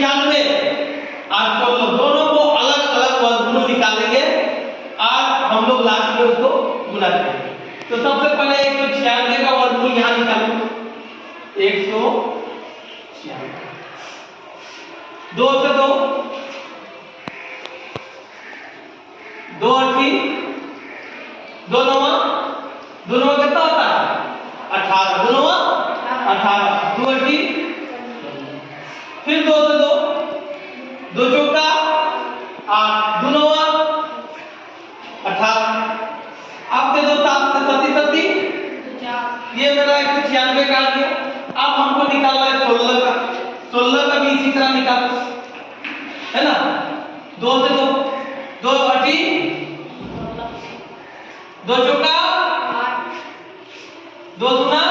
96 और 16 दोनों को अलग अलग वर्गमूल निकालेंगे और हम लोग लास्ट में उसको गुना करेंगे। तो सबसे पहले 196 का वर्गमूल यहाँ निकालो। 196 2 से 2 2 8 2 9 कितना होता है 18 2 9 18 2 8 फिर 2 से 2 2 चौका 8 2 9 18 अब दे दो 7 से 37 ये मेरा 196 का आ गया। अब हमको निकालना है 16 का। 16 का भी इसी तरह निकालो है ना। 2 से 2 2 8 2 चौका 2 दूना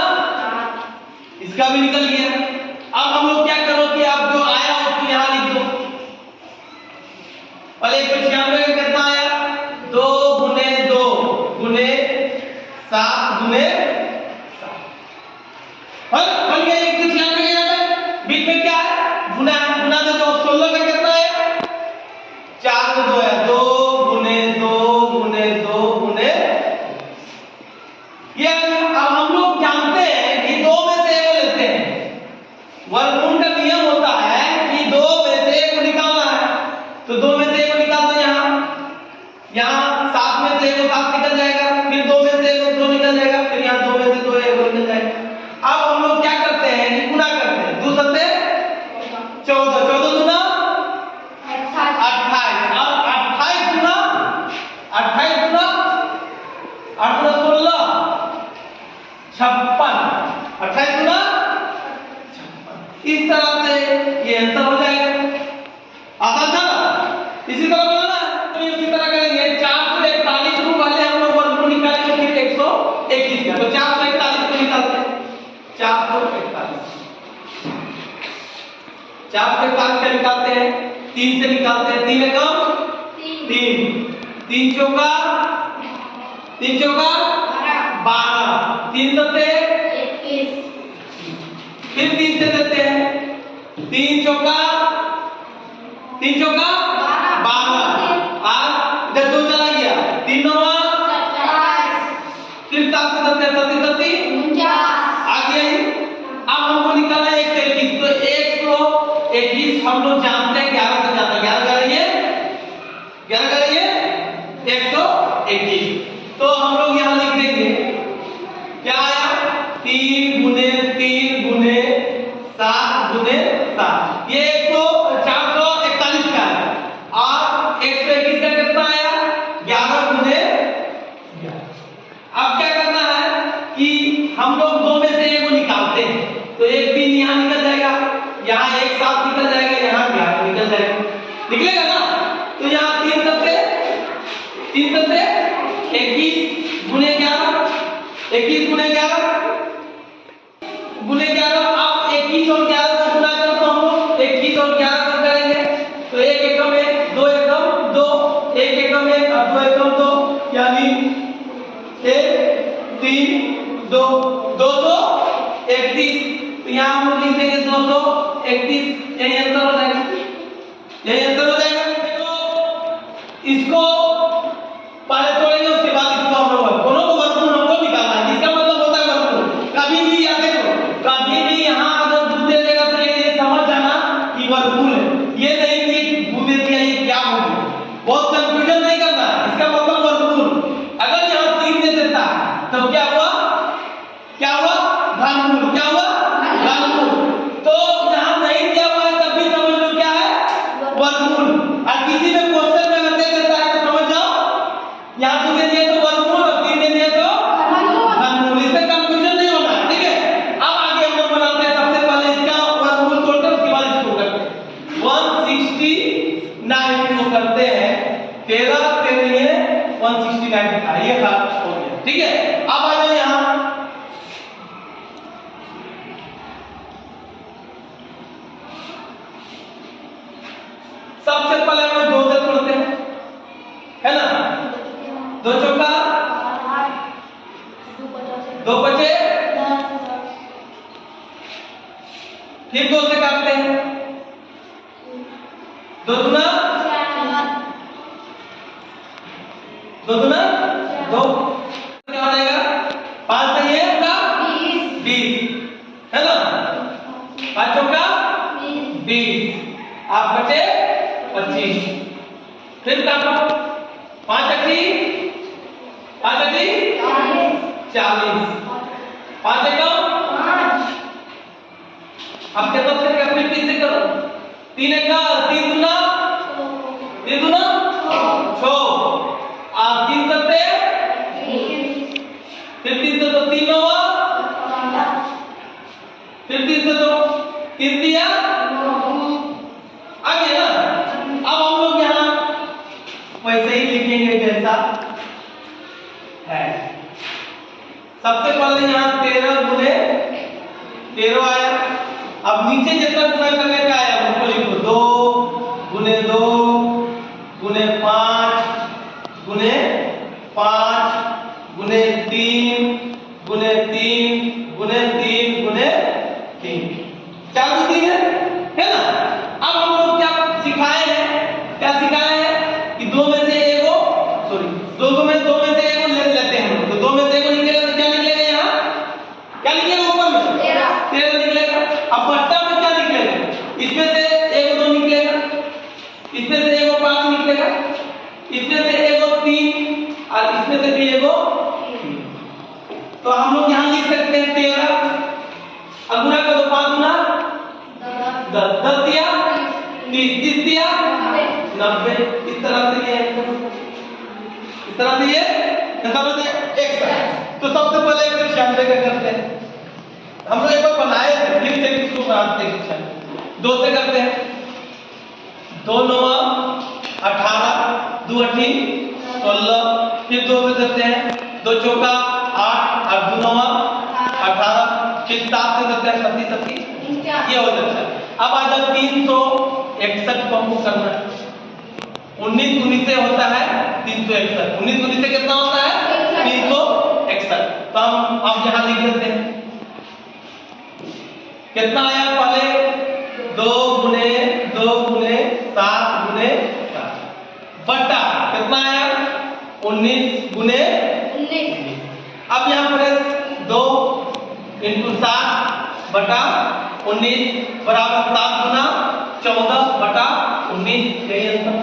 इसका भी निकल गया। अब हम लोग क्या करो कि आप जो आया उसको यहाँ लिख दो। पहले 196 का कितना आया 2 गुने 2 गुने 7 गुने 7 बन गया 196 के यहाँ पे। बीच में क्या है गुना है, गुना दे दो। 16 का कितना है 4 से 2 है 2 गुने 2 गुने 2 गुने ये। अब हम लोग जानते हैं कि 2 में से 1 लेते हैं। वर्गमूल का नियम होता है कि 2 में से 1 निकालना है। तो 2 में से 1 निकाल दो। यहाँ 7 में से 1 7 निकल जाएगा। फिर 2 में से 1 2 निकल जाएगा। फिर यहाँ 2 में से 2 1 निकल जाएगा। अब हम लोग क्या करते हैं कि गुना करते हैं। 2 7 14 14 दूना 28 और 28 दूना 28 दूना 8 दूना 16 56 28 दूना 56। इस तरह से ये आंसर हो जाएगा। आसान था ना। इसी तरह बनाना तो इसी तरह करेंगे। 4 से 41 को पहले हम लोग वर्गमूल निकालेंगे फिर 121 का। तो 4 से 41 को निकालते हैं। 441 4 से 41 का निकालते हैं। 3 से निकालते हैं। 3 एकम 3 3 चौका 12 3 सत्ते 21 फिर 3 से देते हैं। 3 चौका 12 और इधर 2 चला गया 3 9 फिर 7 से देते हैं 37 आ गया ही। अब हमको निकालना है 121। तो 121 हम लोग जानते हैं 11 तक जाता है। 11 करिए 121। तो हम लोग यहाँ लिख देंगे क्या आया 3 गुने 3 गुने 7 गुने 7 ये 441 का है। और 121 का कितना आया 11 गुने 11। अब क्या करना है कि हम लोग 2 में से 1 को निकालते हैं। तो 1 3 यहाँ निकल जाएगा। यहाँ 1 7 निकल जाएगा। यहाँ 11 निकल जाएगा। निकलेगा ना। तो यहाँ 3 सत्ते 21 गुने 11 21 गुने 11 गुने 11। अब 21 और 11 को गुना करो तो हम लोग 21 और 11 को करेंगे। तो 1 एकम 1 2 एकम 2 1 एकम 1 और 2 एकम 2 यानी 1 3 2 231। तो यहाँ हम लोग लिख देंगे 231। यही आंसर हो जाएगा। देखो इसको पहले तोड़ेंगे उसके बाद इसको हम लोग दोनों को वर्गमूल हमको निकालना है। इसका मतलब होता है वर्गमूल। कभी भी याद रखो कभी भी यहाँ अगर दूध दे देगा तो ये समझ जाना कि वर्गमूल है। ये नहीं कि दूध दे दिया ये क्या हो गया। बहुत कंफ्यूजन नहीं करना। इसका मतलब वर्गमूल। अगर यहाँ 3 दे देता तब क्या हुआ घनमूल। क्या हुआ घनमूल। तो यहाँ नहीं दिया हुआ है तब भी समझ लो क्या है वर्गमूल। और किसी में क्वेश्चन में अगर दे देता है तो समझ जाओ यहाँ 2 दे दिया तो वर्गमूल और 3 दे दिया तो घनमूल। इससे कंफ्यूजन नहीं होना। ठीक है। अब आगे हम लोग बनाते हैं। सबसे पहले इसका वर्गमूल तोड़ते हैं उसके बाद इसको करते हैं। 169 को करते हैं। 13 13 169 दिखा ये था हो गया। ठीक है। अब आ जाओ यहाँ सबसे पहले हम लोग 2 से तोड़ते हैं है ना। 2 चौका 2 बचे फिर 2 से काटते हैं दो दूना दो, क्या हो जाएगा? 5 का ये का 20 है ना, 5 चौका 20, आप बचे 25। फिर काटो, 5 अठी 40, 5 एकम 5। अब कितना करेगा? फिर 3 से करो, 3 का 3 दूना 6, आप 3 सत्ते, फिर 3 से तो 3 नवा, फिर 3 से तो 3 दिया, आ गया ना। अब हम लोग यहाँ वैसे ही लिखेंगे जैसा है। सबसे पहले यहाँ 13 गुने 13 आया। अब नीचे जितना गुना करने का आया उसको लिखो, 2 गुने 2 गुने 5 गुने 5 गुने 3 गुने 3 गुने 3 गुने 3, 4 3 है ना। अब हम लोग क्या सिखाए हैं कि दो में से एगो दो में से एगो ले लेते हैं। तो 2 में से एगो निकलेगा तो क्या निकलेगा? यहाँ क्या निकलेगा? ऊपर में 13 निकलेगा। अब बट्टा में क्या निकलेगा? इसमें से एगो 2 निकलेगा, इसमें से एगो 5 निकलेगा, इसमें से एगो 3 और इसमें से भी एगो 3। तो हम लोग यहाँ लिख सकते हैं 13। अब गुना कर दो, 5 गुना 10, 10 दिया 30, 30 दिया 90। इस तरह से ये तो सबसे पहले 196 का करते हैं। हम लोग एक बार बनाए थे, फिर से इसको बनाते हैं। 2 से करते हैं, 2 9 18, 2 8 16, फिर 2 से करते हैं, 2 चौका 8 और 2 9 18, फिर 7 से करते हैं, 37 37, ये हो जाता है। अब आ जाओ 361 को हमको करना है। 19 गुनी से होता है 361, 19 गुनी से कितना होता है? 361। तो हम अब यहाँ लिख देते हैं, कितना आया? पहले 2 गुने 7 गुने 7 बट्टा कितना आया? 19 गुने 19। अब यहाँ पर 2 × 7 बटा 19 बराबर 7 गुना 14 बटा 19, यही आंसर।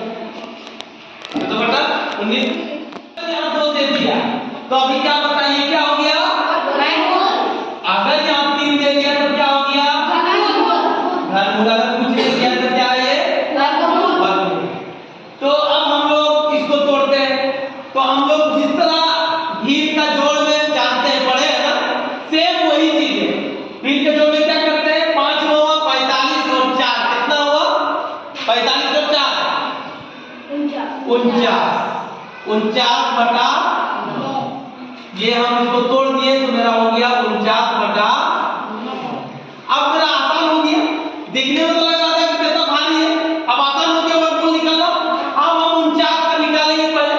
तो बटा 19 यहाँ 2 दे दिया, तो अभी क्या बताइए क्या हो गया? अगर यहाँ 3 दे दिया तो क्या हो गया? घनमूल। अगर कुछ दे दिया तो क्या है? ये वर्गमूल। तो अब हम लोग इसको तोड़ते हैं। तो हम लोग जिस तरह भीड़ का जोड़ में जानते हैं, पढ़े हैं ना, सेम वही चीज है। भीड़ के जोड़ में क्या करते हैं? 5 9 45 और 4 कितना हुआ? 45 और 4 49 बटा 9। ये हम इसको तोड़ दिए तो मेरा हो गया 49 बटा 9। अब मेरा आसान हो गया, देखने में तो लग रहा था कि कितना भारी है। अब आसान हो गया वर्गमूल निकालना। अब हम 49 का निकालेंगे, पहले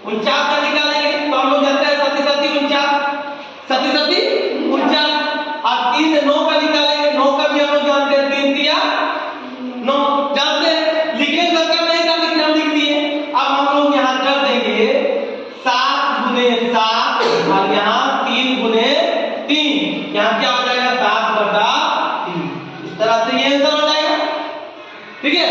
49 का निकालेंगे। तो हम लोग जानते हैं 37 49 और 3 9 का निकालेंगे। 9 का भी हम लोग जानते हैं, 3 दिया 9 जानते हैं। लिखने दरकार नहीं था, लिखने हम लिख दिए। अब हम लोग यहाँ कर देंगे 7 गुने 7 और यहाँ 3 गुने 3। यहाँ क्या हो जाएगा? 7 बटा 3। इस तरह से ये आंसर हो जाएगा। ठीक है।